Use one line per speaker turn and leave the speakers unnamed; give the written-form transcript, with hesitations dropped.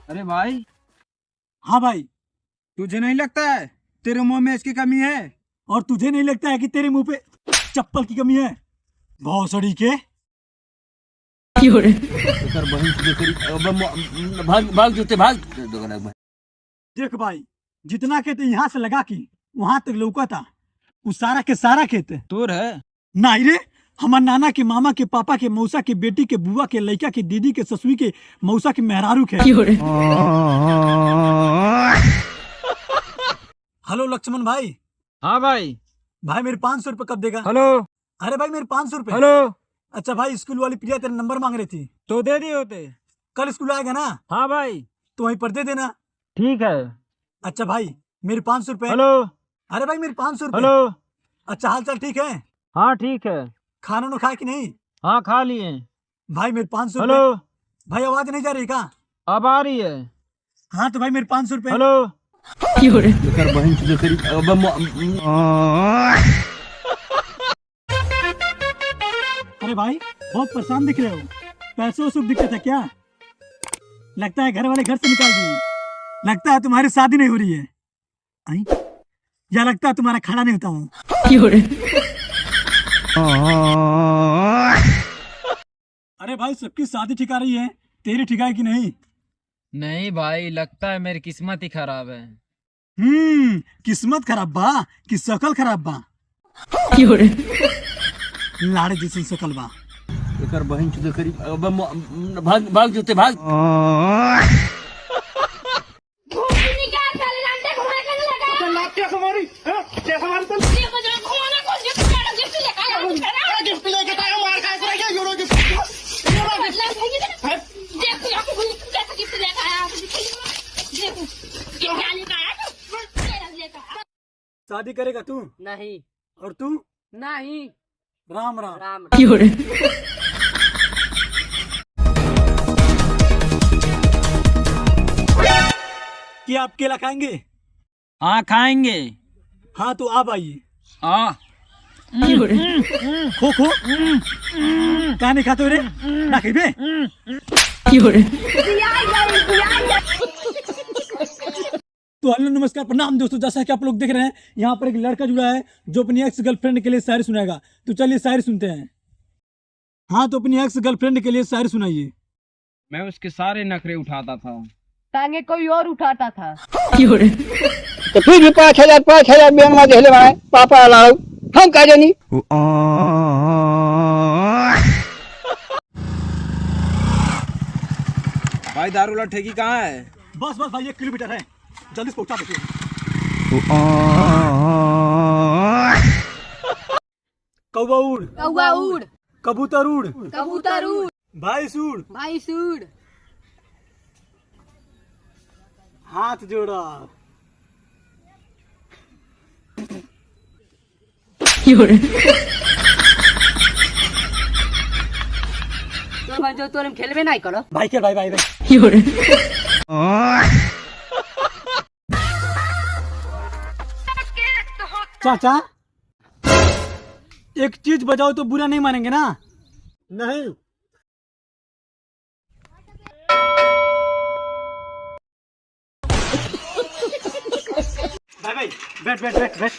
अरे भाई।
हाँ भाई।
तुझे नहीं लगता है तेरे मुंह में इसकी कमी है?
और तुझे नहीं लगता है कि तेरे मुंह पे चप्पल की कमी है? भौसड़ी के।
भाग भाग जूते भाग।
देख भाई, जितना खेत यहाँ से लगा की वहां तक लौका था, उस सारा के सारा खेत
तोर है।
नहीं रे, हमार नाना के, मामा के, पापा के, मौसा के, बेटी के, बुआ के, लड़का के, दीदी के, ससुई के, मौसा के, मेहरारू के। हेलो लक्ष्मण भाई।
हाँ भाई।
भाई मेरे 500 रुपये कब देगा?
हेलो।
अरे भाई मेरे 500 रुपये।
हेलो।
अच्छा भाई, स्कूल वाली प्रिया तेरा नंबर मांग रही थी,
तो दे दिए होते।
कल स्कूल आएगा ना?
हाँ भाई।
तो वहीं पर दे देना।
ठीक है।
अच्छा भाई मेरे 500 रुपये।
हेलो।
अरे भाई मेरे 500 रुपये।
हेलो।
अच्छा हाल चाल ठीक है?
हाँ ठीक है।
खाना ना खाए कि नहीं?
हाँ खा लिए।
भाई मेरे 500
हेलो।
रुपये। भाई आवाज नहीं जा रही का?
अब आ रही है।
हाँ तो भाई मेरे 500 रुपये।
हेलो।
अरे भाई बहुत परेशान दिख रहे हो, पैसे वैसे दिक्कत है क्या? लगता है घर वाले घर से निकाल दिए। लगता है तुम्हारी शादी नहीं हो रही है। आई? या लगता है तुम्हारा खाना नहीं होता हूँ। अरे भाई सबकी शादी ठिका रही है, तेरी ठिकाए कि नहीं?
नहीं भाई, लगता है मेरी किस्मत ही खराब है।
किस्मत खराब बा कि शकल खराब बा? लाड़े जैसी शकल बा।
एकर बहन चुदे करी। भाग भाग जूते भाग।
शादी करेगा तू?
नहीं।
और तू?
नहीं।
राम राम।
राम।
क्या आप केला खाएंगे?
हाँ खाएंगे।
हाँ तो आप आइए।
हाँ।
खो खो कहा नहीं खाते हो रे? ना खेबे। तो हेलो नमस्कार प्रणाम दोस्तों, जैसा कि आप लोग देख रहे हैं यहाँ पर एक लड़का जुड़ा है जो अपनी एक्स गर्लफ्रेंड के लिए शायरी सुनाएगा। तो चलिए शायरी सुनते हैं। हाँ तो अपनी एक्स गर्लफ्रेंड के लिए शायरी सुनाइए।
मैं उसके सारे नखरे उठाता था,
टांगे कोई और उठाता था।
तो फिर भी 5,000 बेनमा देले भाई पापा अलाउ हम का जानी।
भाई दारूला ठेकी कहाँ है?
बस बस भाई 1 किलोमीटर है, जल्दी से पहुंचा दीजिए। कौवा उड़,
कौवा उड़,
कबूतर उड़,
कबूतर उड़,
भैंस उड़,
भैंस उड़,
हाथ जोड़ा।
तो जो तोरे में खेलबे नहीं करो।
भाई के भाई भाई भाई। चाचा एक चीज बजाओ तो बुरा नहीं मानेंगे ना? नहीं। भाई भाई बैठ बैठ बैठ बैठ।